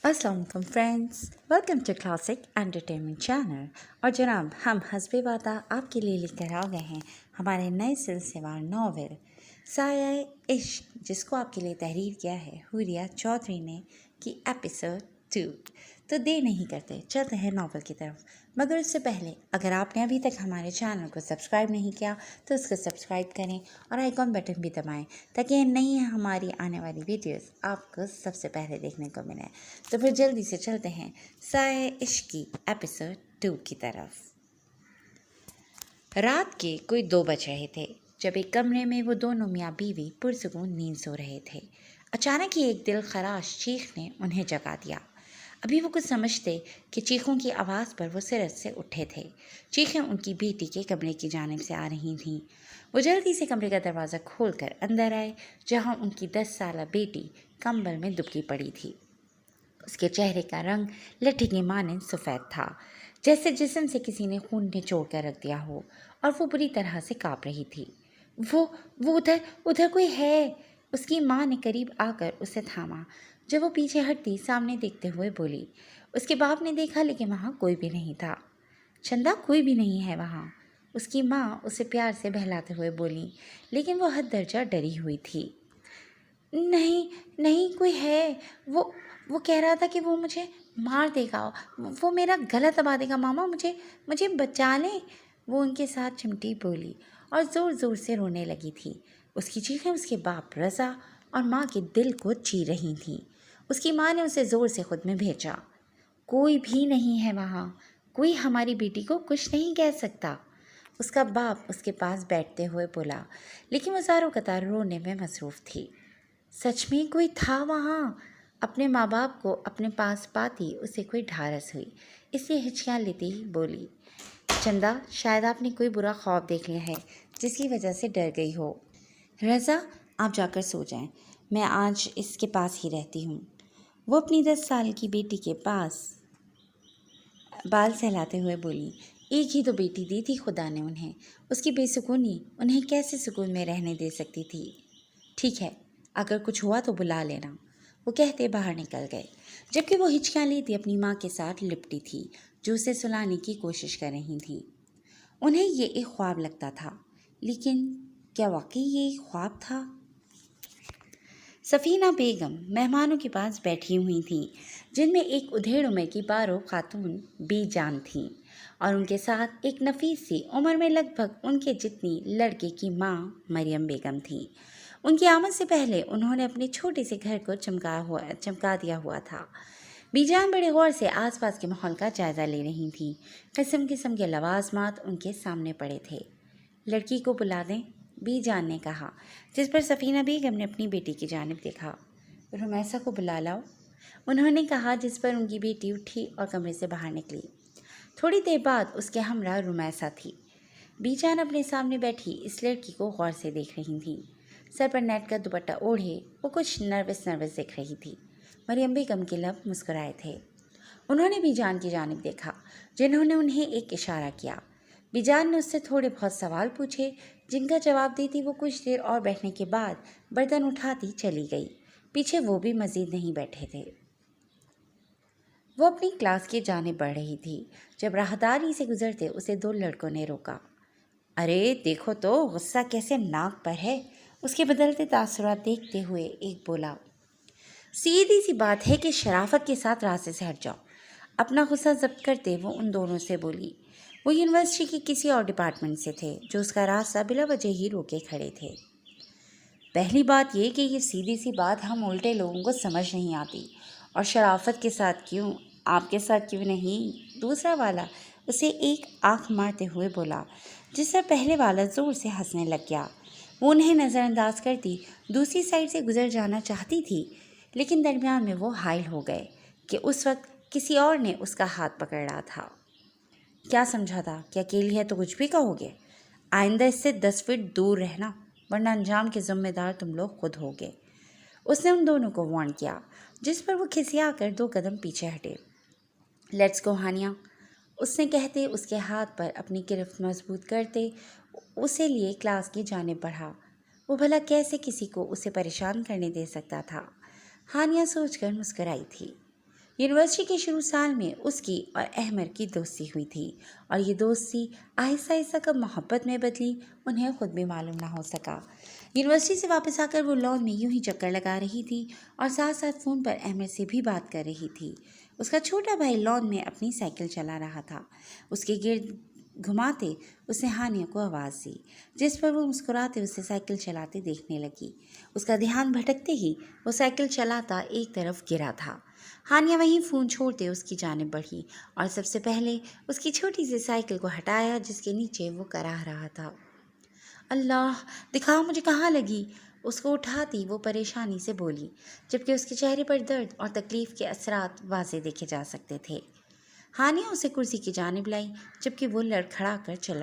अस्सलाम वालेकुम friends, welcome to classic entertainment channel. और जनाब, हम हस्बे वादा आपके लिए लेकर आ गए हैं हमारे नए सिलसिलेवार नावल साया इश्क, जिसको आपके लिए तहरीर किया है हुरिया चौधरी ने की एपिसोड 2। तो देर नहीं करते, चलते हैं नावल की तरफ। मगर उससे पहले अगर आपने अभी तक हमारे चैनल को सब्सक्राइब नहीं किया तो उसको सब्सक्राइब करें और आइकॉन बटन भी दबाएं ताकि नई हमारी आने वाली वीडियोस आपको सबसे पहले देखने को मिले। तो फिर जल्दी से चलते हैं साए इश्क की एपिसोड 2 की तरफ। रात के कोई 2 बज रहे थे जब एक कमरे में वो दोनों मियाँ बीवी पुरसुकून नींद सो रहे थे। अचानक ही एक दिल खराश चीख ने उन्हें जगा दिया। अभी वो कुछ समझते कि चीखों की आवाज़ पर वो सिरत से उठे थे। चीखें उनकी बेटी के कमरे की जानिब से आ रही थीं। वो जल्दी से कमरे का दरवाज़ा खोलकर अंदर आए, जहाँ उनकी 10 साला बेटी कंबल में दुबकी पड़ी थी। उसके चेहरे का रंग लट्ठी की मानंद सफ़ेद था, जैसे जिस्म से किसी ने खून निचोड़ कर रख दिया हो, और वो बुरी तरह से काँप रही थी। वो उधर उधर कोई है। उसकी माँ ने करीब आकर उसे थामा। जब वो पीछे हटती, सामने देखते हुए बोली। उसके बाप ने देखा, लेकिन वहाँ कोई भी नहीं था। चंदा, कोई भी नहीं है वहाँ, उसकी माँ उसे प्यार से बहलाते हुए बोली, लेकिन वो हद दर्जा डरी हुई थी। नहीं नहीं, कोई है। वो कह रहा था कि वो मुझे मार देगा, वो मेरा गला दबा देगा। मामा, मुझे मुझे बचा लें। वो उनके साथ चिमटी बोली और ज़ोर ज़ोर से रोने लगी थी। उसकी चीखें उसके बाप रज़ा और माँ के दिल को ची रही थीं। उसकी माँ ने उसे ज़ोर से खुद में भेजा। कोई भी नहीं है वहाँ, कोई हमारी बेटी को कुछ नहीं कह सकता, उसका बाप उसके पास बैठते हुए बोला, लेकिन वो ज़ारों कतार रोने में मसरूफ़ थी। सच में कोई था वहाँ। अपने माँ बाप को अपने पास पाती उसे कोई ढारस हुई, इसलिए हिचकियाँ लेती ही बोली, चंदा, शायद आपने कोई बुरा ख्वाब देख लिया है जिसकी वजह से डर गई हो। रज़ा, आप जाकर सो जाएं, मैं आज इसके पास ही रहती हूँ। वो अपनी 10 साल की बेटी के पास बाल सहलाते हुए बोली। एक ही तो बेटी दी थी खुदा ने उन्हें, उसकी बेसुकूनी उन्हें कैसे सुकून में रहने दे सकती थी। ठीक है, अगर कुछ हुआ तो बुला लेना, वो कहते बाहर निकल गए, जबकि वो हिचकियाँ लेती अपनी माँ के साथ लिपटी थी, जो उसे सुलाने की कोशिश कर रही थी। उन्हें ये एक ख्वाब लगता था, लेकिन क्या वाकई ये एक ख्वाब था? सफ़ीना बेगम मेहमानों के पास बैठी हुई थीं, जिनमें एक उधेड़ उम्र की बारो खातून बेजान थीं और उनके साथ एक नफीस सी उम्र में लगभग उनके जितनी लड़के की माँ मरियम बेगम थी। उनकी आमद से पहले उन्होंने अपने छोटे से घर को चमका दिया हुआ था। बीजान बड़े गौर से आसपास के माहौल का जायज़ा ले रही थी। किस्म किस्म के लवाजमात उनके सामने पड़े थे। लड़की को बुला दें, बीजान ने कहा, जिस पर सफ़ीना बेगम ने अपनी बेटी की जानिब देखा। रुमैसा को बुला लाओ, उन्होंने कहा, जिस पर उनकी बेटी उठी और कमरे से बाहर निकली। थोड़ी देर बाद उसके हमरा रुमैसा थी। बीजान अपने सामने बैठी इस लड़की को गौर से देख रही थी। सर पर नेट का दुपट्टा ओढ़े वो कुछ नर्वस दिख रही थी। मरियम बेगम के लब मुस्कुराए थे। उन्होंने बीजान की जानिब देखा, जिन्होंने उन्हें एक इशारा किया। बीजान ने उससे थोड़े बहुत सवाल पूछे, जिनका जवाब देती वो कुछ देर और बैठने के बाद बर्तन उठाती चली गई। पीछे वो भी मजीद नहीं बैठे थे। वो अपनी क्लास की जानिब बढ़ रही थी जब राहदारी से गुजरते उसे 2 लड़कों ने रोका। अरे देखो तो, गुस्सा कैसे नाक पर है, उसके बदलते तासुरात देखते हुए एक बोला। सीधी सी बात है कि शराफत के साथ रास्ते से हट जाओ। अपना गुस्सा जब्त करते वो उन दोनों से बोली। वो यूनिवर्सिटी के किसी और डिपार्टमेंट से थे, जो उसका रास्ता बिला वजह ही रोके खड़े थे। पहली बात ये कि ये सीधी सी बात हम उल्टे लोगों को समझ नहीं आती, और शराफत के साथ क्यों, आपके साथ क्यों नहीं? दूसरा वाला उसे एक आंख मारते हुए बोला, जिस पर पहले वाला ज़ोर से हंसने लग गया। वो उन्हें नज़रअंदाज करती दूसरी साइड से गुजर जाना चाहती थी, लेकिन दरमियान में वो हाइल हो गए कि उस वक्त किसी और ने उसका हाथ पकड़ रहा था। क्या समझा था कि अकेली है तो कुछ भी कहोगे? आइंदा इससे 10 फीट दूर रहना, वरना अंजाम के जिम्मेदार तुम लोग खुद होगे। उसने उन दोनों को वार्न किया, जिस पर वो खिसिया कर 2 कदम पीछे हटे। लेट्स गो हानिया, उसने कहते उसके हाथ पर अपनी गिरफ्त मजबूत करते उसे लिए क्लास की जानिब बढ़ा। वो भला कैसे किसी को उसे परेशान करने दे सकता था? हानिया सोचकर मुस्कराई थी। یونیورسٹی کے شروع سال میں اس کی اور احمر کی دوستی ہوئی تھی اور یہ دوستی آہستہ آہستہ کب محبت میں بدلی انہیں خود بھی معلوم نہ ہو سکا۔ یونیورسٹی سے واپس آ کر وہ لان میں یوں ہی چکر لگا رہی تھی اور ساتھ ساتھ فون پر احمر سے بھی بات کر رہی تھی۔ اس کا چھوٹا بھائی لان میں اپنی سائیکل چلا رہا تھا۔ اس کے گرد گھماتے اس نے ہانیہ کو آواز دی، جس پر وہ مسکراتے اسے سائیکل چلاتے دیکھنے لگی۔ اس کا دھیان بھٹکتے ہی وہ سائیکل چلاتا ایک طرف گرا تھا۔ ہانیہ وہیں فون چھوڑتے اس کی جانب بڑھی اور سب سے پہلے اس کی چھوٹی سی سائیکل کو ہٹایا جس کے نیچے وہ کراہ رہا تھا۔ اللہ، دکھاؤ مجھے کہاں لگی؟ اس کو اٹھاتی وہ پریشانی سے بولی، جبکہ اس کے چہرے پر درد اور تکلیف کے اثرات واضح دیکھے جا سکتے تھے۔ ہانیہ اسے کرسی کی جانب لائی جبکہ وہ لڑکھڑا کر چلا